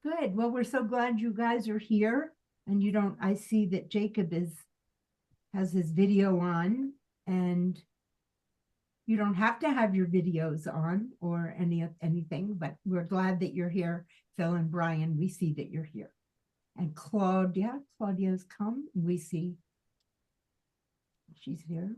Good. Well, we're so glad you guys are here. And you don't, I see that Jacob has his video on, and you don't have to have your videos on or anything, but we're glad that you're here. Phil and Brian, we see that you're here. And Claudia's come. We see she's here.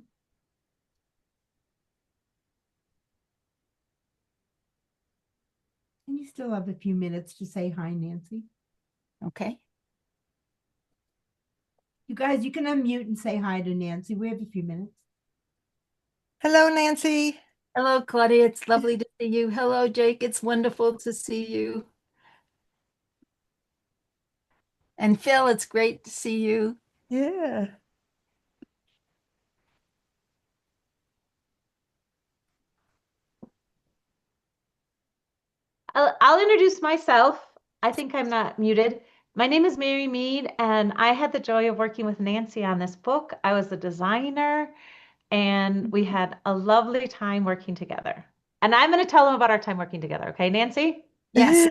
And you still have a few minutes to say hi, Nancy. Okay. You guys, you can unmute and say hi to Nancy. We have a few minutes. Hello, Nancy. Hello, Claudia. It's lovely to see you. Hello, Jake. It's wonderful to see you. And Phil, it's great to see you. Yeah. I'll introduce myself. I think I'm not muted. My name is Mary Mead, and I had the joy of working with Nancy on this book. I was the designer, and we had a lovely time working together. And I'm going to tell them about our time working together. Okay, Nancy? Yes.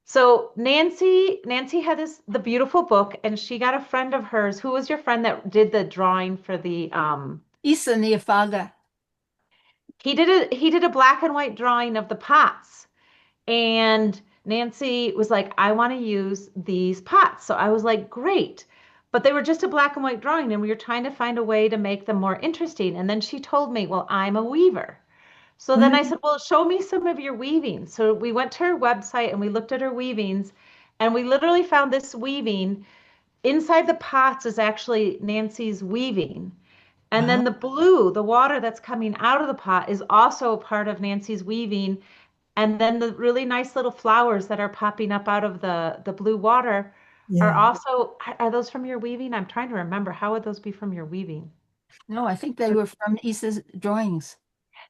So Nancy had the beautiful book, and she got a friend of hers. Who was your friend that did the drawing for the Isa Niafaga. he did a black and white drawing of the pots. And Nancy was like, I want to use these pots. So I was like, great. But they were just a black and white drawing, and we were trying to find a way to make them more interesting. And then she told me, well, I'm a weaver. So then I said, well, show me some of your weaving. So we went to her website and we looked at her weavings, and we literally found this weaving. Inside the pots is actually Nancy's weaving. And then the blue, the water that's coming out of the pot, is also part of Nancy's weaving. And then the really nice little flowers that are popping up out of the blue water are Yeah. also, are those from your weaving? I'm trying to remember. How would those be from your weaving? No, I think they were from Isa's drawings.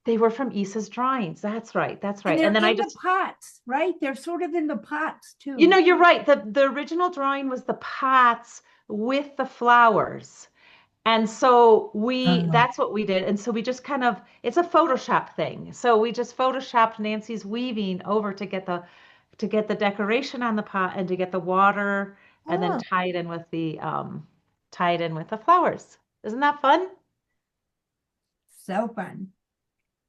They were from Isa's drawings. That's right. That's And right. they're And then in I the just, pots, right? They're sort of in the pots too. you're right. The original drawing was the pots with the flowers. And so that's what we did. And so we just kind of, it's a Photoshop thing. So we just Photoshopped Nancy's weaving over to get the decoration on the pot and to get the water, and then Oh, tie it in with the flowers. Isn't that fun? so fun.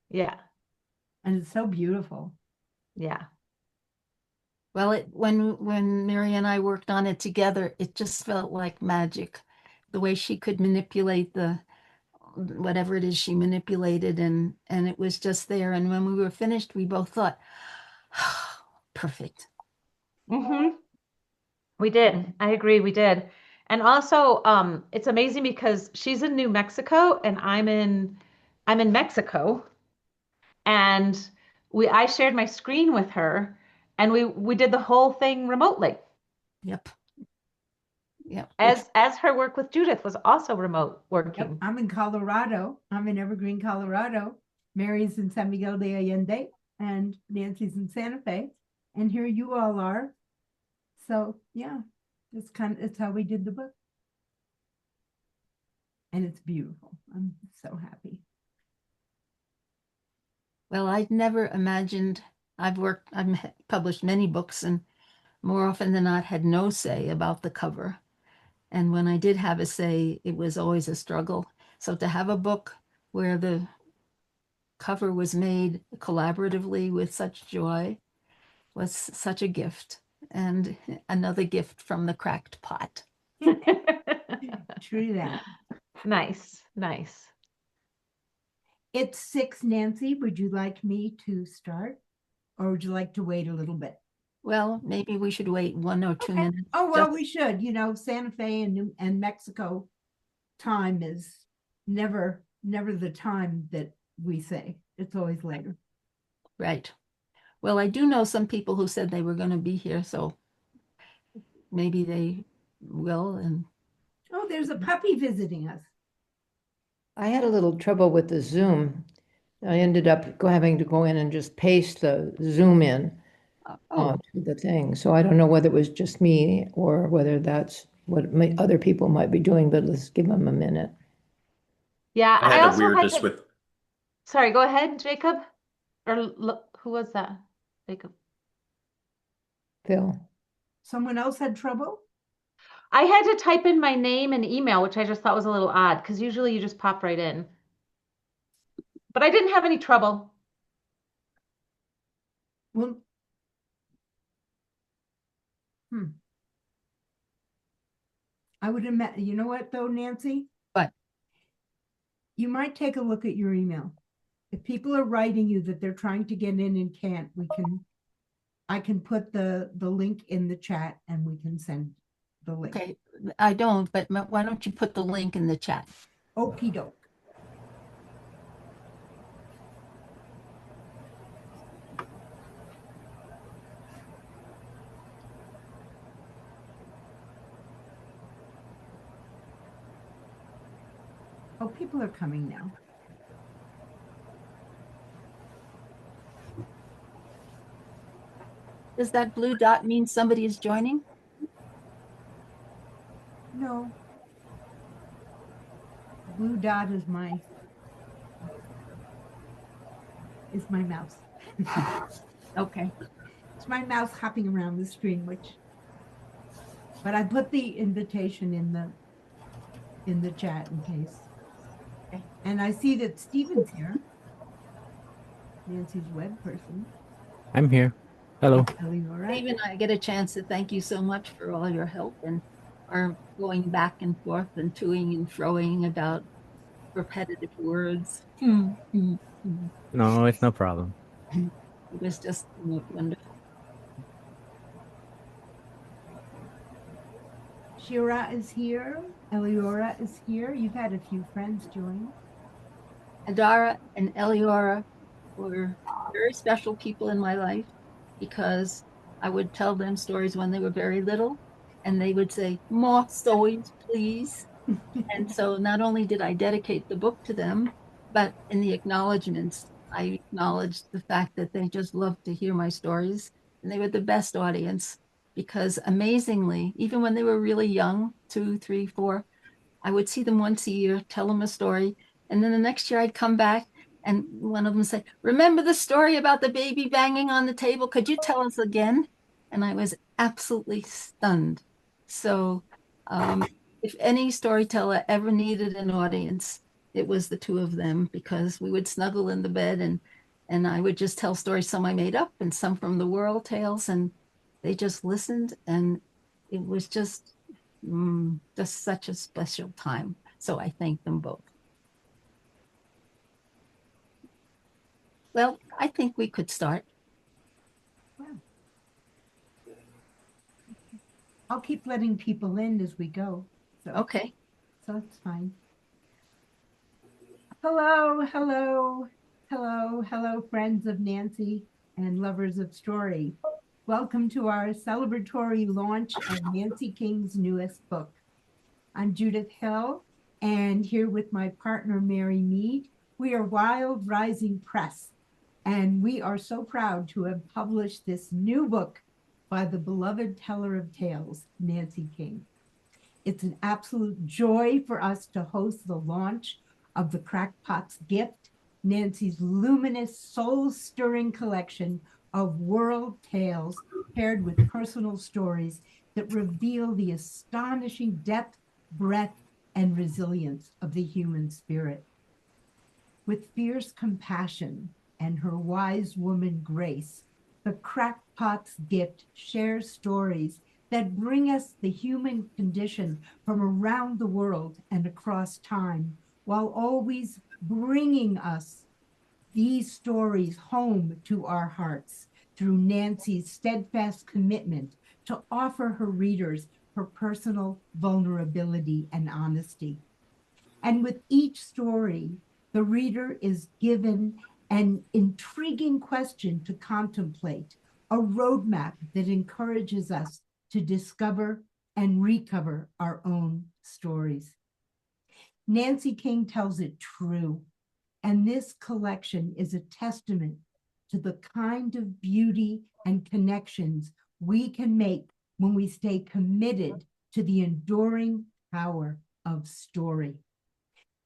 Yeah. And it's so beautiful. Yeah. Well, when Mary and I worked on it together, it just felt like magic. The way she could manipulate the whatever it is she manipulated, and it was just there. And when we were finished, we both thought, oh, perfect. Mm-hmm. We did. I agree, we did. And also, it's amazing because she's in New Mexico and I'm in Mexico. And I shared my screen with her, and we did the whole thing remotely. Yep. Yep. As her work with Judith was also remote Yep, working. I'm in Colorado. I'm in Evergreen, Colorado. Mary's in San Miguel de Allende, and Nancy's in Santa Fe. And here you all are. So yeah, it's how we did the book. And it's beautiful. I'm so happy. Well, I'd never imagined. I've published many books, and more often than not had no say about the cover. And when I did have a say, it was always a struggle. So to have a book where the cover was made collaboratively with such joy was such a gift, and another gift from the cracked pot. True that. Nice, nice. It's 6, Nancy. Would you like me to start? Or would you like to wait a little bit? Well, maybe we should wait 1 or 2 minutes. Oh, well, we should. Santa Fe and Mexico time is never the time that we say. It's always later. Right. Well, I do know some people who said they were going to be here, so maybe they will. And Oh, there's a puppy visiting us. I had a little trouble with the Zoom. I ended up having to go in and just paste the Zoom in to the thing. So I don't know whether it was just me or whether that's what other people might be doing, but let's give them a minute. Yeah, I I had a also had weirdness to. with Sorry, go ahead, Jacob. Or who was that? Jacob. Phil. Someone else had trouble? I had to type in my name and email, which I just thought was a little odd because usually you just pop right in. But I didn't have any trouble. Well, I would imagine, you know what though, Nancy? But You might take a look at your email. If people are writing you that they're trying to get in and can't, I can put the link in the chat and we can send the link. okay, I don't, but why don't you put the link in the chat? Okey doke. Oh, people are coming now. Does that blue dot mean somebody is joining? No. Blue dot is my mouse. Okay. It's my mouse hopping around the screen, but I put the invitation in the chat in case. Okay. And I see that Stephen's here. Nancy's web person. I'm here. Hello. Eleonora. Stephen, I get a chance to thank you so much for all your help and our going back and forth and toing and froing about repetitive words. It No, it's no problem. was just wonderful. Shira is here. Eleora is here. You've had a few friends join. Adara and Eliora were very special people in my life because I would tell them stories when they were very little and they would say, "More stories, please." And so not only did I dedicate the book to them, but in the acknowledgments, I acknowledged the fact that they just loved to hear my stories and they were the best audience because amazingly, even when they were really young, 2, 3, 4, I would see them once a year, tell them a story. And then the next year I'd come back and one of them said, "Remember the story about the baby banging on the table? Could you tell us again?" And I was absolutely stunned. So if any storyteller ever needed an audience, it was the two of them because we would snuggle in the bed and I would just tell stories, some I made up and some from the world tales, and they just listened, and it was just such a special time. So I thank them both. Well, I think we could start. I'll keep letting people in as we go. So, Okay. so that's fine. Hello, hello, hello, hello, friends of Nancy and lovers of story. Welcome to our celebratory launch of Nancy King's newest book. I'm Judith Hill, and here with my partner, Mary Mead. We are Wild Rising Press, and we are so proud to have published this new book by the beloved teller of tales, Nancy King. It's an absolute joy for us to host the launch of the Crackpot's Gift, Nancy's luminous, soul-stirring collection of world tales paired with personal stories that reveal the astonishing depth, breadth, and resilience of the human spirit. With fierce compassion and her wise woman grace, the Crackpot's Gift shares stories that bring us the human condition from around the world and across time, while always bringing us these stories home to our hearts through Nancy's steadfast commitment to offer her readers her personal vulnerability and honesty. And with each story, the reader is given an intriguing question to contemplate, a roadmap that encourages us to discover and recover our own stories. Nancy King tells it true, and this collection is a testament to the kind of beauty and connections we can make when we stay committed to the enduring power of story.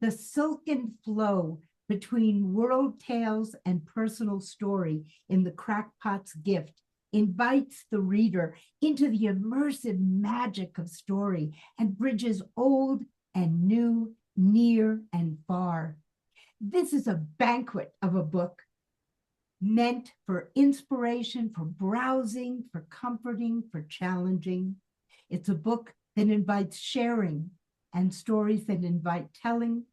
The silken flow between world tales and personal story in the Crackpot's Gift invites the reader into the immersive magic of story and bridges old and new, near and far. This is a banquet of a book meant for inspiration, for browsing, for comforting, for challenging. It's a book that invites sharing and stories that invite telling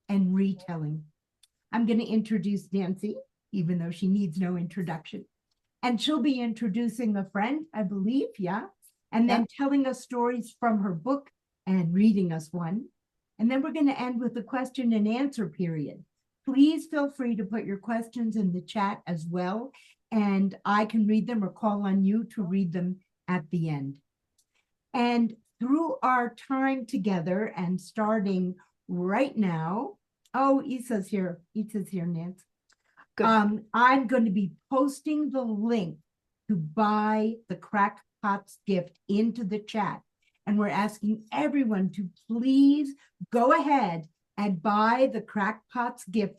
and retelling. I'm going to introduce Nancy, even though she needs no introduction. And she'll be introducing a friend, I believe, yeah? And then telling us stories from her book and reading us one. And then we're going to end with a question and answer period. Please feel free to put your questions in the chat as well, and I can read them or call on you to read them at the end. And through our time together and starting right now, oh, Issa's here. Issa's here, Nancy. Good. I'm going to be posting the link to buy the Crackpots gift into the chat. And we're asking everyone to please go ahead and buy the Crackpots gift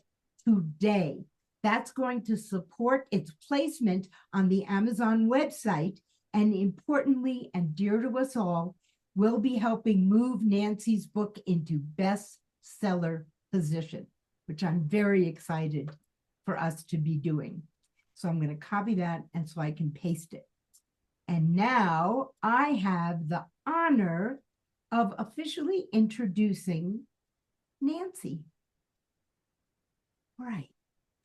today. That's going to support its placement on the Amazon website. And importantly, and dear to us all, will be helping move Nancy's book into bestseller position, which I'm very excited for us to be doing. So I'm going to copy that and so I can paste it. And now I have the honor of officially introducing Nancy. All right.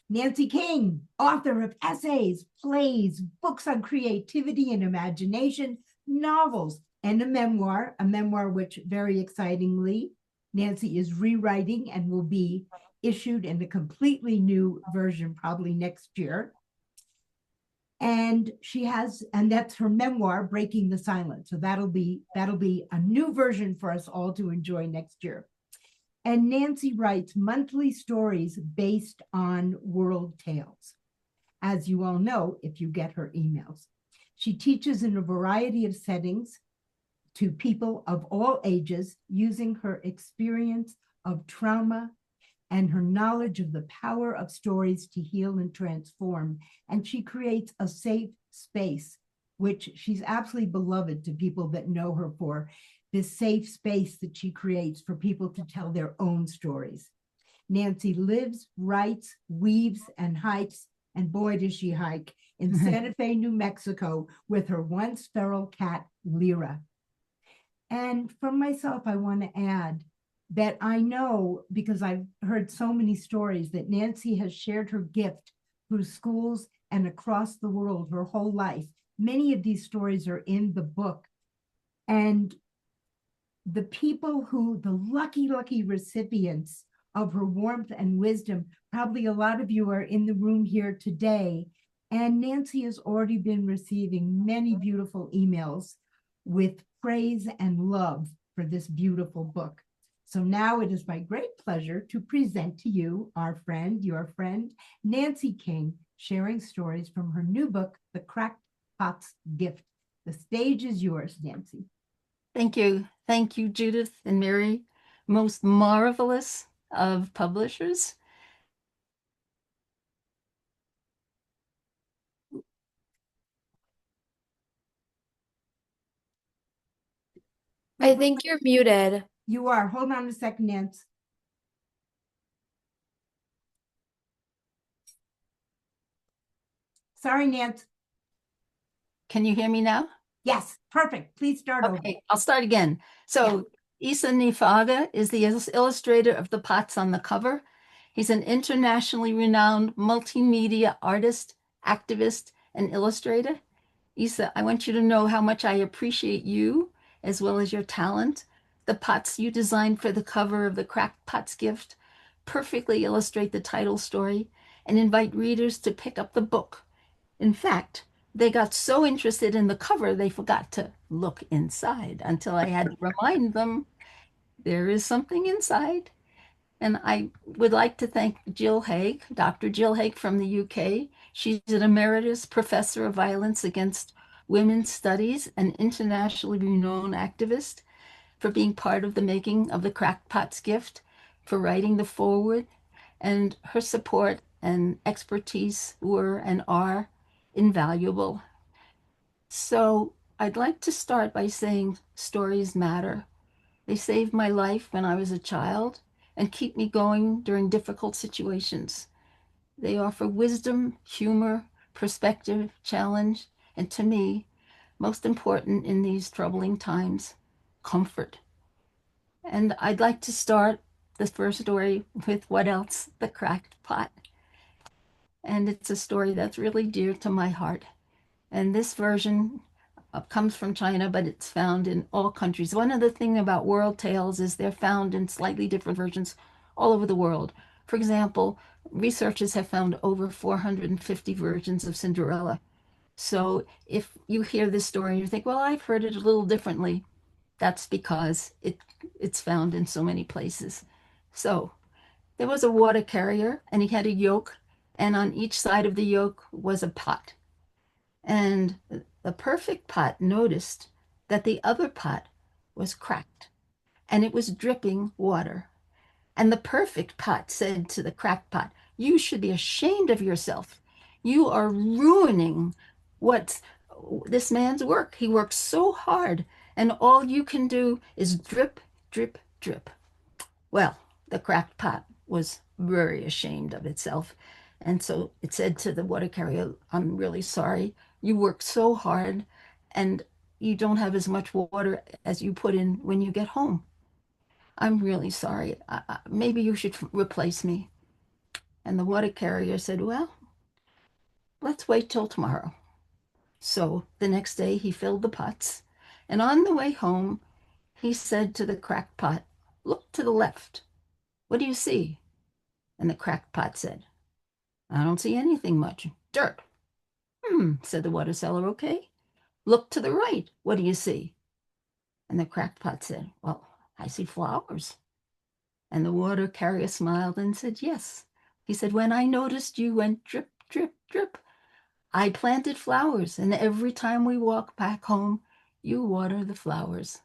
Nancy King, author of essays, plays, books on creativity and imagination, novels, and a memoir which very excitingly, Nancy is rewriting and will be issued in a completely new version probably next year. And she has, and that's her memoir, Breaking the Silence. So that'll be a new version for us all to enjoy next year. And Nancy writes monthly stories based on world tales, as you all know if you get her emails. She teaches in a variety of settings to people of all ages using her experience of trauma and her knowledge of the power of stories to heal and transform. And she creates a safe space, which she's absolutely beloved to people that know her for, this safe space that she creates for people to tell their own stories. Nancy lives, writes, weaves, and hikes, and boy, does she hike, in Santa Fe, New Mexico, with her once feral cat, Lyra. And from myself, I want to add that I know, because I've heard so many stories, that Nancy has shared her gift through schools and across the world her whole life. Many of these stories are in the book. And the people who, the lucky recipients of her warmth and wisdom, probably a lot of you are in the room here today. And Nancy has already been receiving many beautiful emails with praise and love for this beautiful book. So now it is my great pleasure to present to you our friend, your friend, Nancy King, sharing stories from her new book, The Crackpots Gift. The stage is yours, Nancy. Thank you. Thank you, Judith and Mary, most marvelous of publishers. I think you're muted. You are. Hold on a second, Nancy. Sorry, Nancy. Can you hear me now? Yes, perfect. Please start over. Okay, I'll start again. So Issa Nifaga is the illustrator of the pots on the cover. He's an internationally renowned multimedia artist, activist, and illustrator. Issa, I want you to know how much I appreciate you, as well as your talent. The pots you designed for the cover of the Crackpots Gift perfectly illustrate the title story and invite readers to pick up the book. In fact, they got so interested in the cover, they forgot to look inside until I had to remind them there is something inside. And I would like to thank Jill Haig, Dr. Jill Haig from the UK. She's an emeritus professor of violence against women's studies and internationally renowned activist, for being part of the making of the Crackpots Gift, for writing the foreword, and her support and expertise were and are invaluable. So I'd like to start by saying stories matter. They saved my life when I was a child and keep me going during difficult situations. They offer wisdom, humor, perspective, challenge, and to me, most important in these troubling times, comfort. And I'd like to start the first story with What Else? The Cracked Pot. And it's a story that's really dear to my heart. And this version comes from China, but it's found in all countries. One of the things about world tales is they're found in slightly different versions all over the world. For example, researchers have found over 450 versions of Cinderella. So if you hear this story and you think, well, I've heard it a little differently, that's because it's found in so many places. So there was a water carrier and he had a yoke, and on each side of the yoke was a pot. And the perfect pot noticed that the other pot was cracked and it was dripping water. And the perfect pot said to the cracked pot, "You should be ashamed of yourself. You are ruining what's this man's work. He works so hard, and all you can do is drip, drip, drip." Well, the cracked pot was very ashamed of itself. And so it said to the water carrier, "I'm really sorry. You work so hard and you don't have as much water as you put in when you get home. I'm really sorry. Maybe you should replace me." And the water carrier said, "Well, let's wait till tomorrow." So the next day he filled the pots. And on the way home, he said to the cracked pot, "Look to the left. What do you see?" And the cracked pot said, "I don't see anything much. Dirt." Said the water seller, "Okay. Look to the right. What do you see?" And the cracked pot said, "Well, I see flowers." And the water carrier smiled and said, "Yes." He said, "When I noticed you went drip, drip, drip, I planted flowers. And every time we walk back home, you water the flowers."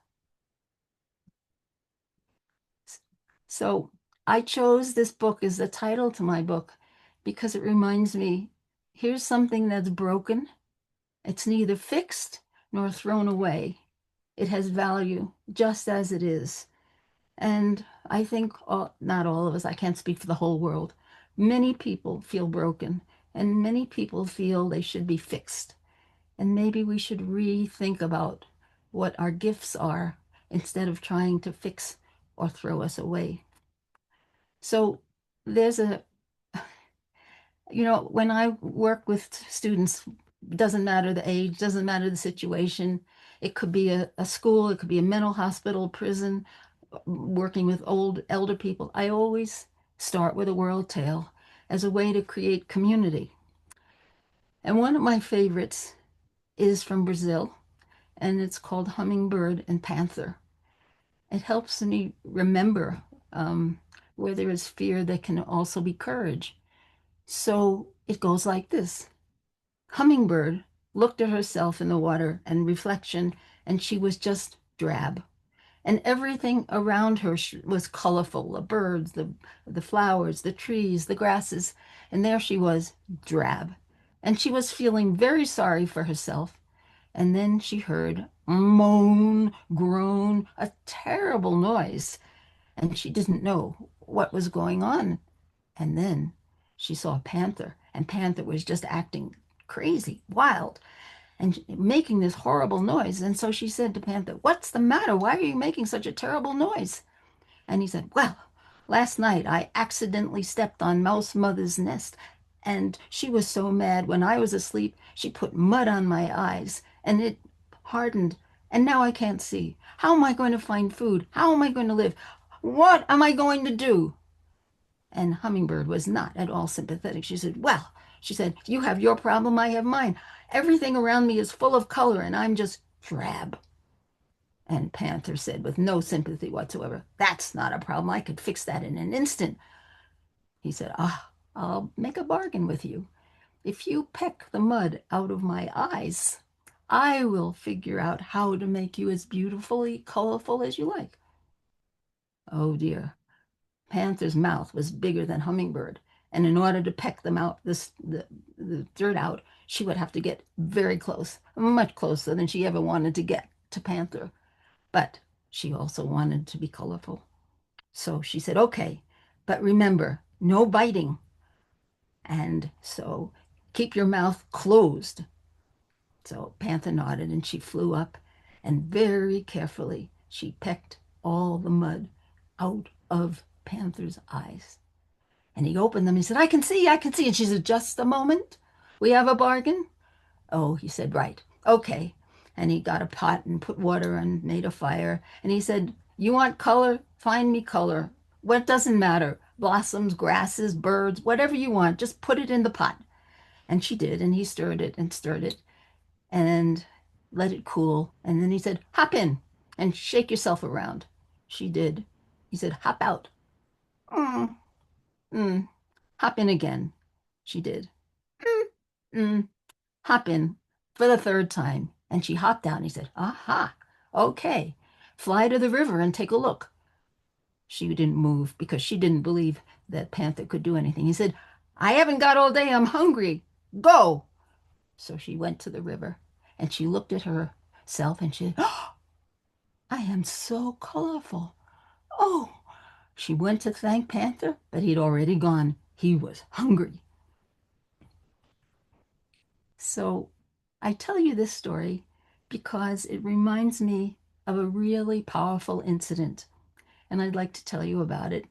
So I chose this book as the title to my book because it reminds me, here's something that's broken. It's neither fixed nor thrown away. It has value just as it is. And I think not all of us, I can't speak for the whole world. Many people feel broken and many people feel they should be fixed. And maybe we should rethink about what our gifts are instead of trying to fix or throw us away. So there's when I work with students, doesn't matter the age, doesn't matter the situation. It could be a school, it could be a mental hospital, prison, working with elder people. I always start with a world tale as a way to create community. And one of my favorites is from Brazil, and it's called Hummingbird and Panther. It helps me remember where there is fear, there can also be courage. So it goes like this. Hummingbird looked at herself in the water and reflection, and she was just drab. And everything around her was colorful, the birds, the flowers, the trees, the grasses. And there she was, drab. And she was feeling very sorry for herself. And then she heard moan, groan, a terrible noise. And she didn't know what was going on. And then she saw a panther, and Panther was just acting crazy, wild, and making this horrible noise. And so she said to Panther, "What's the matter? Why are you making such a terrible noise?" And he said, "Well, last night I accidentally stepped on Mouse Mother's nest, and she was so mad when I was asleep, she put mud on my eyes, and it hardened, and now I can't see. How am I going to find food? How am I going to live? What am I going to do?" And Hummingbird was not at all sympathetic. She said, "Well," she said, "you have your problem, I have mine. Everything around me is full of color, and I'm just drab." And Panther said, with no sympathy whatsoever, "That's not a problem. I could fix that in an instant." He said, "I'll make a bargain with you. If you peck the mud out of my eyes, I will figure out how to make you as beautifully colorful as you like." Oh dear. Panther's mouth was bigger than Hummingbird, and in order to peck the dirt out, she would have to get very close, much closer than she ever wanted to get to Panther. But she also wanted to be colorful. So she said, okay, but remember, no biting. And so keep your mouth closed. So Panther nodded and she flew up, and very carefully she pecked all the mud out of Panther's eyes. And he opened them. He said, I can see, I can see. And she said, just a moment. We have a bargain? Oh, he said, right. Okay. And he got a pot and put water and made a fire. And he said, you want color? Find me color. What doesn't matter? Blossoms, grasses, birds, whatever you want. Just put it in the pot. And she did. And he stirred it and let it cool. And then he said, hop in and shake yourself around. She did. He said, hop out. Mm, mm. Hop in again. She did. Hop in for the third time. And she hopped out and he said, aha, okay, fly to the river and take a look. She didn't move because she didn't believe that Panther could do anything. He said, I haven't got all day. I'm hungry. Go. So she went to the river and she looked at herself and she said, oh, I am so colorful. Oh, she went to thank Panther, but he'd already gone. He was hungry. So I tell you this story because it reminds me of a really powerful incident, and I'd like to tell you about it.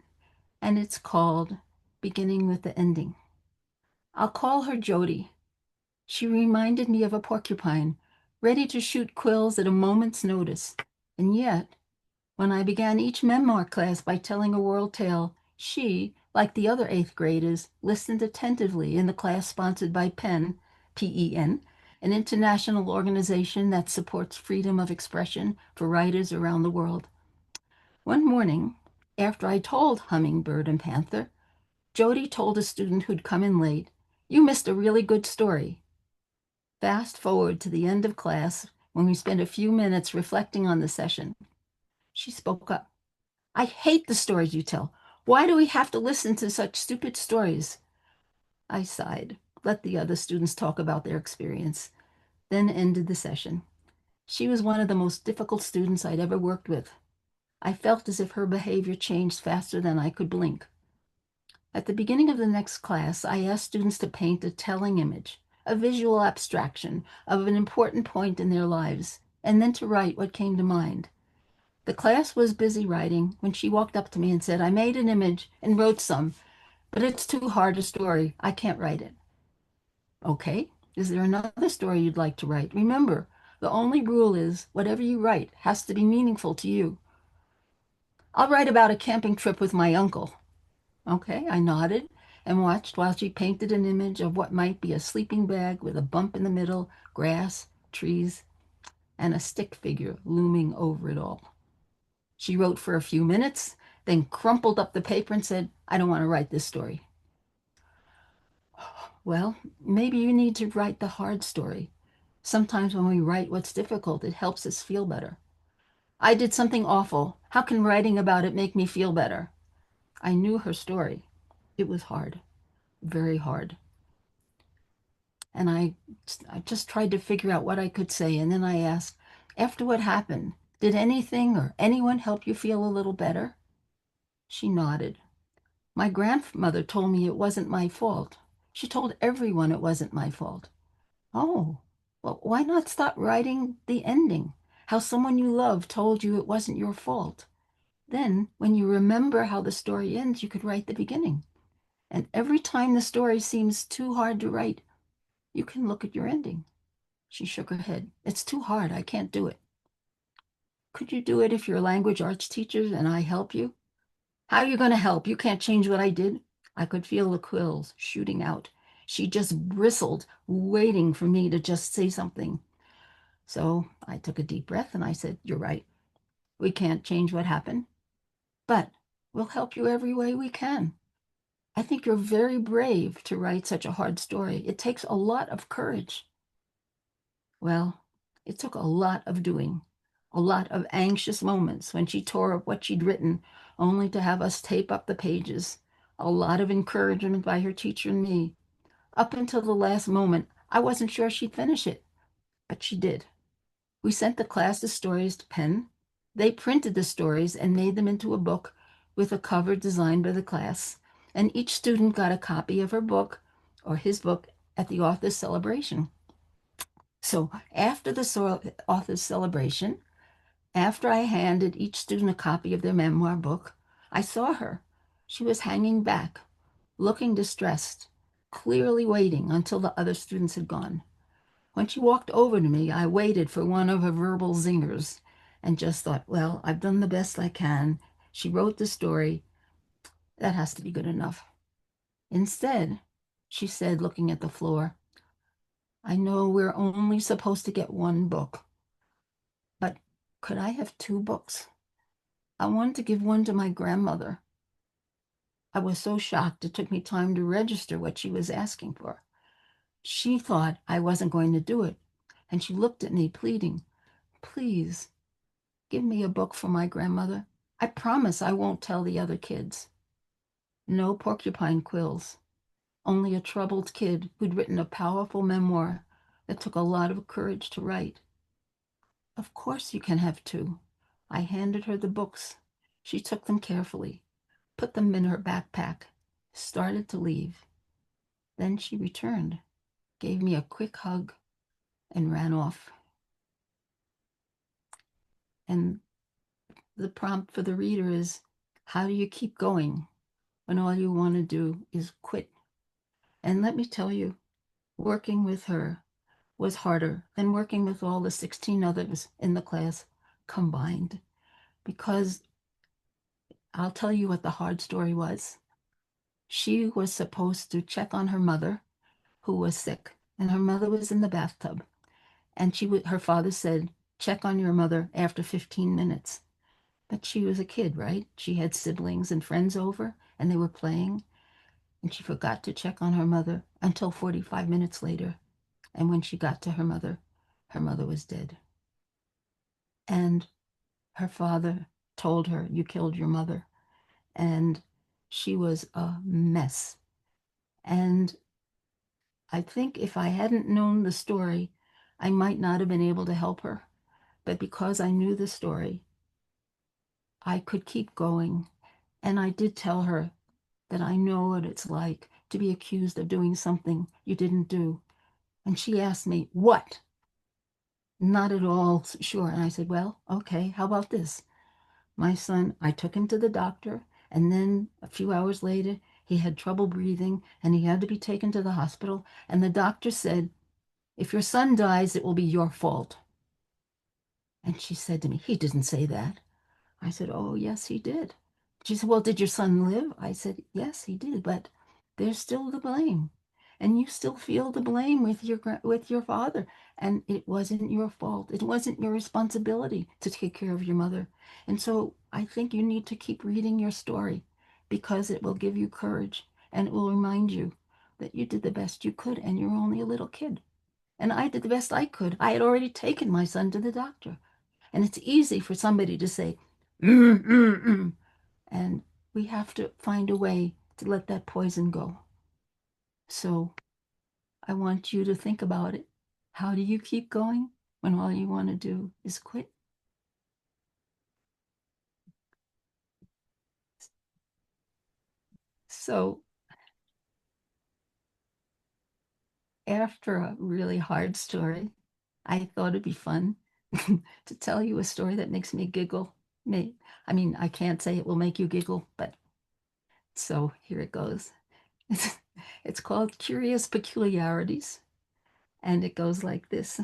And it's called Beginning with the Ending. I'll call her Jody. She reminded me of a porcupine, ready to shoot quills at a moment's notice. And yet, when I began each memoir class by telling a world tale, she, like the other 8th graders, listened attentively in the class sponsored by PEN, P-E-N, an international organization that supports freedom of expression for writers around the world. One morning, after I told Hummingbird and Panther, Jody told a student who'd come in late, you missed a really good story. Fast forward to the end of class when we spent a few minutes reflecting on the session. She spoke up. I hate the stories you tell. Why do we have to listen to such stupid stories? I sighed, let the other students talk about their experience, then ended the session. She was one of the most difficult students I'd ever worked with. I felt as if her behavior changed faster than I could blink. At the beginning of the next class, I asked students to paint a telling image, a visual abstraction of an important point in their lives, and then to write what came to mind. The class was busy writing when she walked up to me and said, I made an image and wrote some, but it's too hard a story. I can't write it. Okay, is there another story you'd like to write? Remember, the only rule is whatever you write has to be meaningful to you. I'll write about a camping trip with my uncle. Okay, I nodded and watched while she painted an image of what might be a sleeping bag with a bump in the middle, grass, trees, and a stick figure looming over it all. She wrote for a few minutes, then crumpled up the paper and said, I don't want to write this story. Well, maybe you need to write the hard story. Sometimes when we write what's difficult, it helps us feel better. I did something awful. How can writing about it make me feel better? I knew her story. It was hard, very hard. And I just tried to figure out what I could say. And then I asked, after what happened, did anything or anyone help you feel a little better? She nodded. My grandmother told me it wasn't my fault. She told everyone it wasn't my fault. Oh, well, why not start writing the ending? How someone you love told you it wasn't your fault. Then, when you remember how the story ends, you could write the beginning. And every time the story seems too hard to write, you can look at your ending. She shook her head. It's too hard. I can't do it. Could you do it if you're a language arts teacher and I help you? How are you going to help? You can't change what I did. I could feel the quills shooting out. She just bristled, waiting for me to just say something. So I took a deep breath and I said, you're right. We can't change what happened, but we'll help you every way we can. I think you're very brave to write such a hard story. It takes a lot of courage. Well, it took a lot of doing, a lot of anxious moments when she tore up what she'd written, only to have us tape up the pages, a lot of encouragement by her teacher and me. Up until the last moment, I wasn't sure she'd finish it, but she did. We sent the class the stories to Penn. They printed the stories and made them into a book with a cover designed by the class, and each student got a copy of her book or his book at the author's celebration. So after the author's celebration, after I handed each student a copy of their memoir book, I saw her. She was hanging back, looking distressed, clearly waiting until the other students had gone. When she walked over to me, I waited for one of her verbal zingers and just thought, well, I've done the best I can. She wrote the story. That has to be good enough. Instead, she said, looking at the floor, I know we're only supposed to get one book, but could I have two books? I wanted to give one to my grandmother. I was so shocked it took me time to register what she was asking for. She thought I wasn't going to do it, and she looked at me pleading, please, give me a book for my grandmother. I promise I won't tell the other kids. No porcupine quills, only a troubled kid who'd written a powerful memoir that took a lot of courage to write. Of course you can have two. I handed her the books. She took them carefully, put them in her backpack, started to leave. Then she returned, gave me a quick hug, and ran off. And the prompt for the reader is, how do you keep going when all you want to do is quit? And let me tell you, working with her was harder than working with all the 16 others in the class combined, because I'll tell you what the hard story was. She was supposed to check on her mother, who was sick, and her mother was in the bathtub. And her father said, check on your mother after 15 minutes. But she was a kid, right? She had siblings and friends over, and they were playing. And she forgot to check on her mother until 45 minutes later. And when she got to her mother was dead. And her father told her, you killed your mother. And she was a mess. And I think if I hadn't known the story, I might not have been able to help her. But because I knew the story, I could keep going. And I did tell her that I know what it's like to be accused of doing something you didn't do. And she asked me, what? Not at all sure. And I said, well, okay, how about this? My son, I took him to the doctor, and then a few hours later, he had trouble breathing and he had to be taken to the hospital. And the doctor said, if your son dies, it will be your fault. And she said to me, he didn't say that. I said, oh, yes, he did. She said, well, did your son live? I said, yes, he did, but there's still the blame. And you still feel the blame with your father. And it wasn't your fault. It wasn't your responsibility to take care of your mother. And so I think you need to keep reading your story, because it will give you courage and it will remind you that you did the best you could and you're only a little kid. And I did the best I could. I had already taken my son to the doctor. And it's easy for somebody to say, mm, mm, mm. And we have to find a way to let that poison go. So I want you to think about it. How do you keep going when all you want to do is quit? So after a really hard story, I thought it'd be fun to tell you a story that makes me giggle. I mean, I can't say it will make you giggle, but so here it goes. It's called Curious Peculiarities, and it goes like this.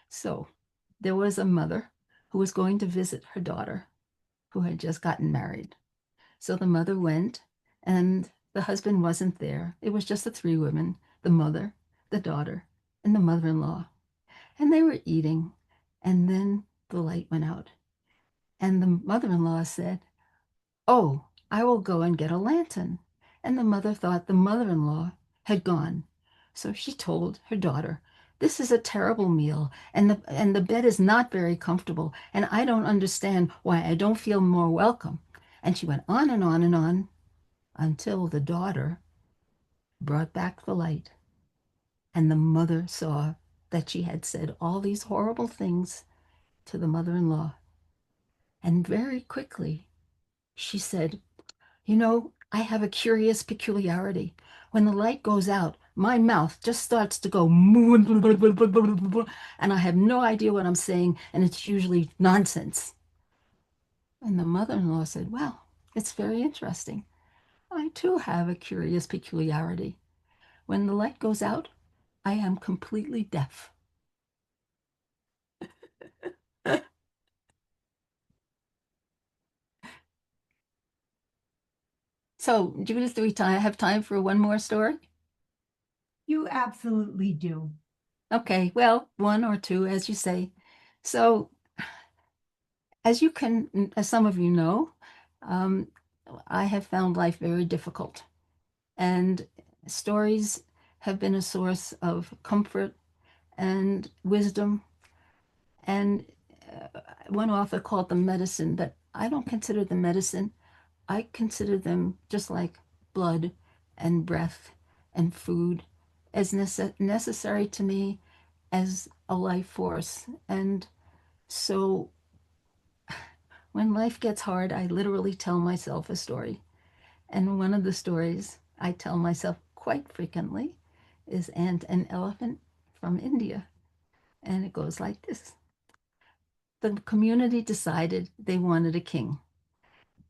So there was a mother who was going to visit her daughter who had just gotten married. So the mother went, and the husband wasn't there. It was just the three women, the mother, the daughter, and the mother-in-law. And they were eating, and then the light went out. And the mother-in-law said, oh, I will go and get a lantern. And the mother thought the mother-in-law had gone. So she told her daughter, this is a terrible meal, and the bed is not very comfortable, and I don't understand why I don't feel more welcome. And she went on and on and on until the daughter brought back the light. And the mother saw that she had said all these horrible things to the mother-in-law. And very quickly, she said, you know, I have a curious peculiarity. When the light goes out, my mouth just starts to go, and I have no idea what I'm saying, and it's usually nonsense. And the mother-in-law said, well, it's very interesting. I too have a curious peculiarity. When the light goes out, I am completely deaf. So, Judith, do we have time for one more story? You absolutely do. Okay, well, one or two, as you say. So, as some of you know, um, I have found life very difficult, and stories have been a source of comfort and wisdom. And one author called them medicine, but I don't consider them medicine. I consider them just like blood and breath and food, as necessary to me as a life force. And so when life gets hard, I literally tell myself a story. And one of the stories I tell myself quite frequently is Ant and Elephant from India. And it goes like this. The community decided they wanted a king.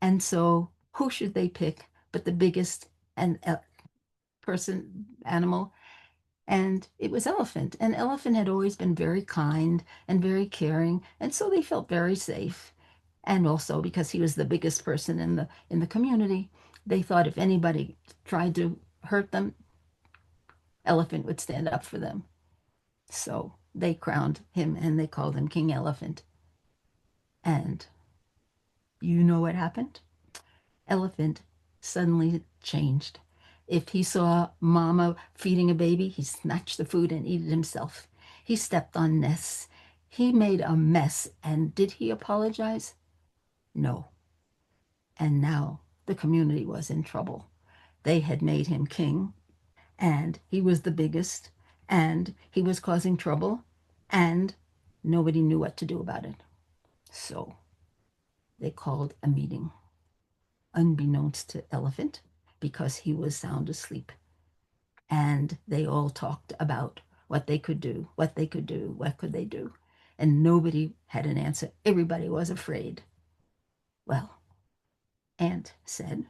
And so who should they pick but the biggest and animal? And it was Elephant. And Elephant had always been very kind and very caring. And so they felt very safe. And also because he was the biggest person in the community, they thought if anybody tried to hurt them, Elephant would stand up for them. So they crowned him and they called him King Elephant. And you know what happened? Elephant suddenly changed. If he saw Mama feeding a baby, he snatched the food and ate it himself. He stepped on nests. He made a mess. And did he apologize? No. And now the community was in trouble. They had made him king, and he was the biggest, and he was causing trouble, and nobody knew what to do about it. So they called a meeting, unbeknownst to Elephant, because he was sound asleep. And they all talked about what they could do, what they could do, what could they do. And nobody had an answer. Everybody was afraid. Well, Ant said,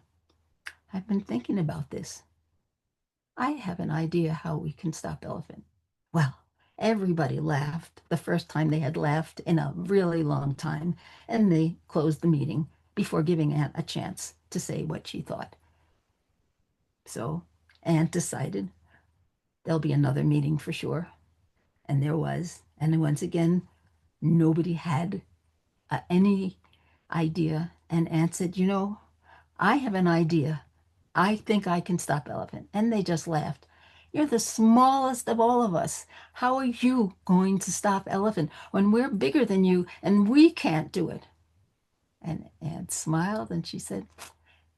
I've been thinking about this. I have an idea how we can stop Elephant. Well, everybody laughed the first time they had laughed in a really long time, and they closed the meeting before giving Ant a chance to say what she thought. So Ant decided there'll be another meeting for sure. And there was. And once again, nobody had any idea. And Ant said, you know, I have an idea. I think I can stop Elephant. And they just laughed. You're the smallest of all of us. How are you going to stop Elephant when we're bigger than you and we can't do it? And Ant smiled and she said,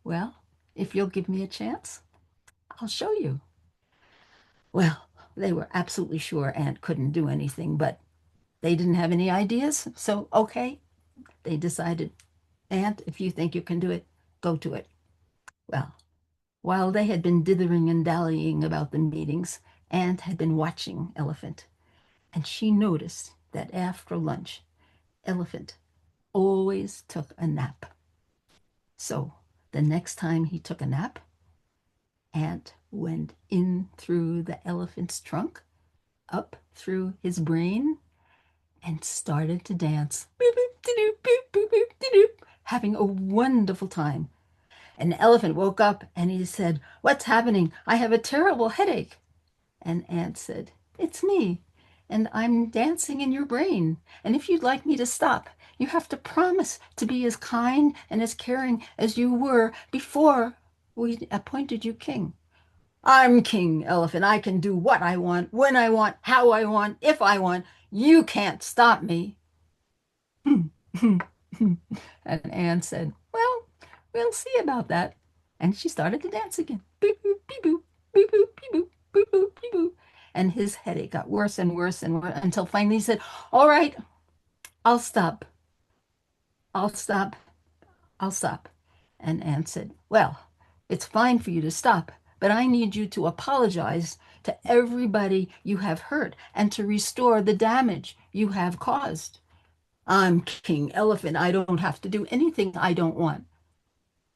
well, if you'll give me a chance, I'll show you. Well, they were absolutely sure Ant couldn't do anything, but they didn't have any ideas. So, okay, they decided, Ant, if you think you can do it, go to it. Well, while they had been dithering and dallying about the meetings, Ant had been watching Elephant, and she noticed that after lunch, Elephant always took a nap. So the next time he took a nap, Ant went in through the elephant's trunk, up through his brain, and started to dance, having a wonderful time. And the elephant woke up and he said, what's happening? I have a terrible headache. And Ant said, it's me, and I'm dancing in your brain. And if you'd like me to stop, you have to promise to be as kind and as caring as you were before we appointed you king. I'm King Elephant. I can do what I want, when I want, how I want, if I want. You can't stop me. And Anne said, well, we'll see about that. And she started to dance again. Boop, boop, beep, boop, boop, boop, beep, boop, boop, boop, beep, boop. And his headache got worse and worse and worse until finally he said, "All right, I'll stop. I'll stop. I'll stop." And Anne said, "Well, it's fine for you to stop, but I need you to apologize to everybody you have hurt and to restore the damage you have caused. I'm King Elephant. I don't have to do anything I don't want."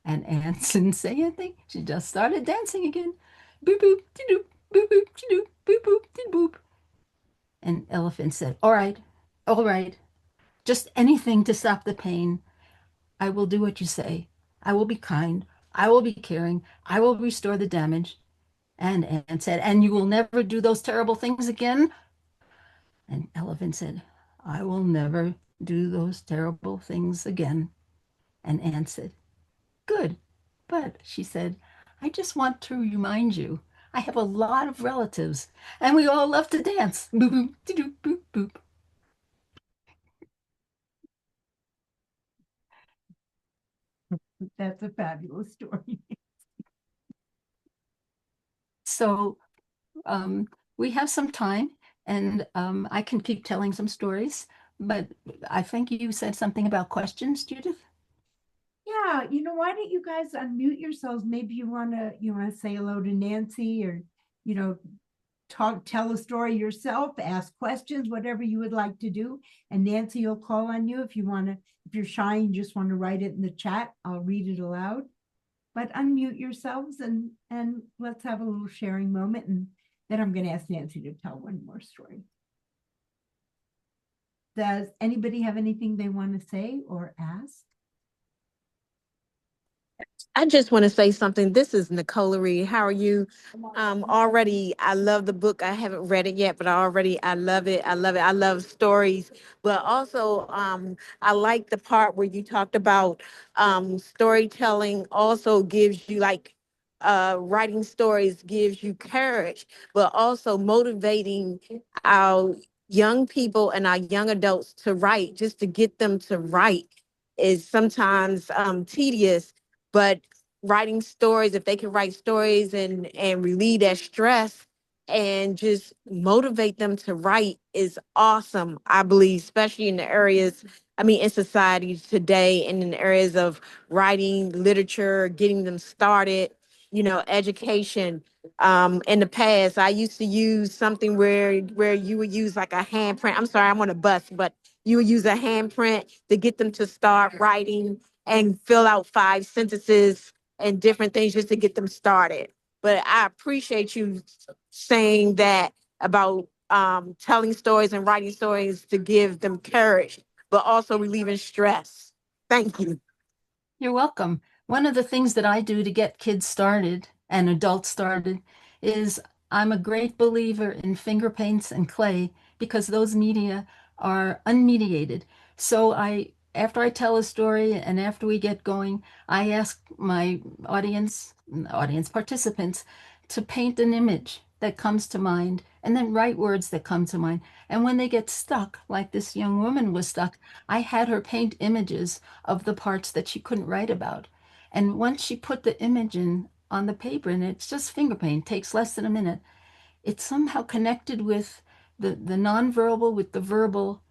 And Anne didn't say anything. She just started dancing again. Boop, boop, doop, boop, boop, doop, boop, boop, boop. And Elephant said, all right, just anything to stop the pain. I will do what you say. I will be kind. I will be caring. I will restore the damage." And Anne said, "And you will never do those terrible things again?" And Elephant said, "I will never do those terrible things again." And Anne said, "Good. But," she said, "I just want to remind you, I have a lot of relatives, and we all love to dance. Boop, boop, doop, boop, boop." That's a fabulous story. So we have some time, and I can keep telling some stories, but I think you said something about questions, Judith. Yeah, why don't you guys unmute yourselves? Maybe you wanna say hello to Nancy, or, you know, tell a story yourself, ask questions, whatever you would like to do. And Nancy will call on you if you're shy and just want to write it in the chat, I'll read it aloud. But unmute yourselves and let's have a little sharing moment. And then I'm going to ask Nancy to tell one more story. Does anybody have anything they want to say or ask? I just want to say something. This is Nicole Reed. How are you? I love the book. I haven't read it yet, but I love it. I love it. I love stories, but also I like the part where you talked about storytelling also gives you writing stories gives you courage, but also motivating our young people and our young adults to write, just to get them to write is sometimes tedious, but writing stories, if they can write stories and relieve that stress and just motivate them to write is awesome, I believe, especially in the areas, I mean, in society today and in the areas of writing, literature, getting them started, education. In the past, I used to use something where you would use like a handprint. I'm sorry, I'm on a bus, but you would use a handprint to get them to start writing and fill out 5 sentences and different things just to get them started. But I appreciate you saying that about telling stories and writing stories to give them courage, but also relieving stress. Thank you. You're welcome. One of the things that I do to get kids started and adults started is I'm a great believer in finger paints and clay because those media are unmediated. So after I tell a story and after we get going, I ask my audience participants to paint an image that comes to mind and then write words that come to mind. And when they get stuck, like this young woman was stuck, I had her paint images of the parts that she couldn't write about. And once she put the image in on the paper, and it's just finger paint, takes less than a minute, it somehow connected with the nonverbal with the verbal,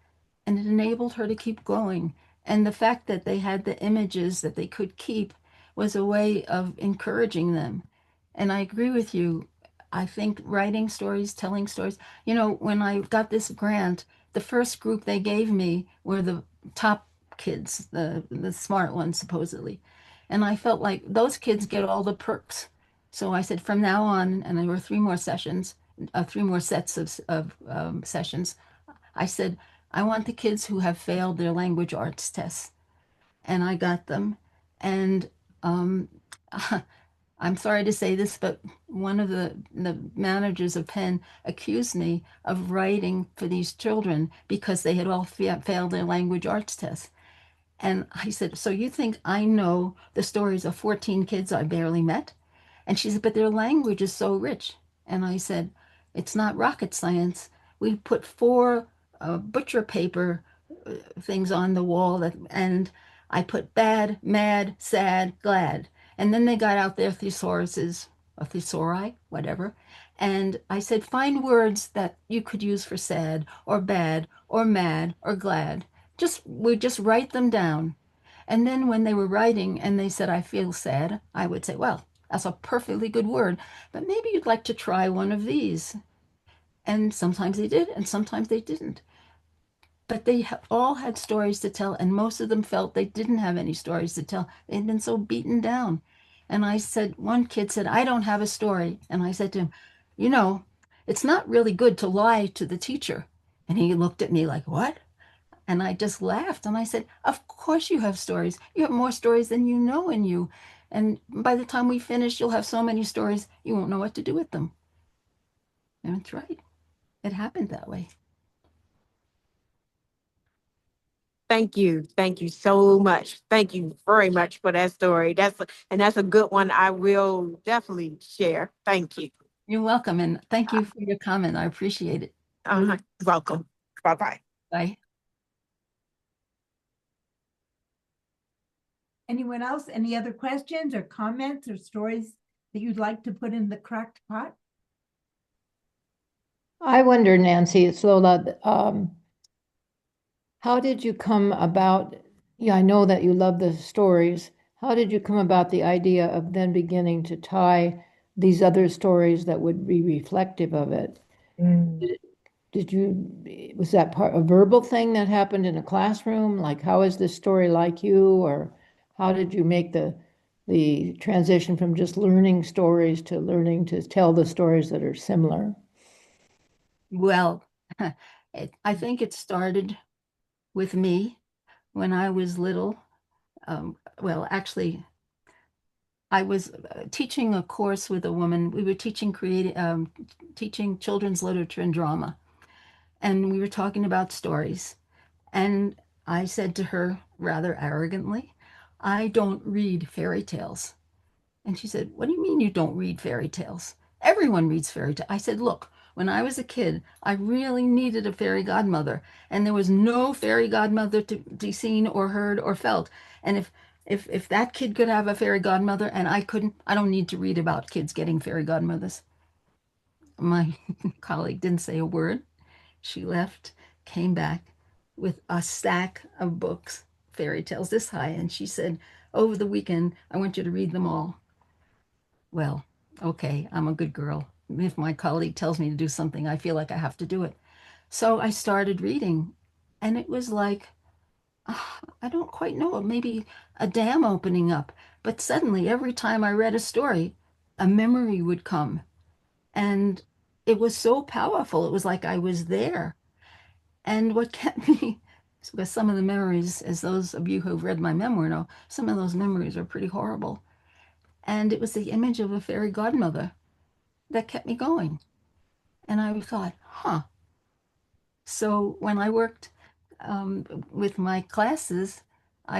and it enabled her to keep going. And the fact that they had the images that they could keep was a way of encouraging them. And I agree with you. I think writing stories, telling stories, when I got this grant, the first group they gave me were the top kids, the smart ones, supposedly. And I felt like those kids get all the perks. So I said, from now on, and there were 3 more sets of sessions. I said, I want the kids who have failed their language arts tests. And I got them. And I'm sorry to say this, but one of the managers of Penn accused me of writing for these children because they had all failed their language arts tests. And I said, so you think I know the stories of 14 kids I barely met? And she said, but their language is so rich. And I said, it's not rocket science. We put 4 butcher paper things on the wall and I put bad, mad, sad, glad. And then they got out their thesauruses, or thesauri, whatever. And I said, find words that you could use for sad or bad or mad or glad. We just write them down. And then when they were writing and they said, I feel sad, I would say, well, that's a perfectly good word, but maybe you'd like to try one of these. And sometimes they did, and sometimes they didn't. But they all had stories to tell, and most of them felt they didn't have any stories to tell. They'd been so beaten down. And I said, one kid said, I don't have a story. And I said to him, you know, it's not really good to lie to the teacher. And he looked at me like, what? And I just laughed. And I said, of course you have stories. You have more stories than you know in you. And by the time we finish, you'll have so many stories, you won't know what to do with them. And it's right. It happened that way. Thank you. Thank you so much. Thank you very much for that story. That's a good one. I will definitely share. Thank you. You're welcome. And thank you for your comment. I appreciate it. Welcome. Bye-bye. Bye. Anyone else? Any other questions or comments or stories that you'd like to put in the cracked pot? I wonder, Nancy, it's Lola, how did you come about? Yeah, I know that you love the stories. How did you come about the idea of then beginning to tie these other stories that would be reflective of it? Was that a verbal thing that happened in a classroom? Like, how is this story like you? Or how did you make the transition from just learning stories to learning to tell the stories that are similar? Well, I think it started with me when I was little. Well, actually, I was teaching a course with a woman. We were teaching children's literature and drama, and we were talking about stories. And I said to her rather arrogantly, I don't read fairy tales. And she said, what do you mean you don't read fairy tales? Everyone reads fairy tales. I said, look, when I was a kid, I really needed a fairy godmother, and there was no fairy godmother to be seen or heard or felt. And if that kid could have a fairy godmother and I couldn't, I don't need to read about kids getting fairy godmothers. My colleague didn't say a word. She left, came back with a stack of books, fairy tales this high, and she said, over the weekend, I want you to read them all. Well, okay, I'm a good girl. If my colleague tells me to do something, I feel like I have to do it. So I started reading, and it was like, I don't quite know, maybe a dam opening up. But suddenly, every time I read a story, a memory would come. And it was so powerful. It was like I was there. And what kept me, because some of the memories, as those of you who've read my memoir know, some of those memories are pretty horrible. And it was the image of a fairy godmother that kept me going. And I thought, huh. So when I worked with my classes, I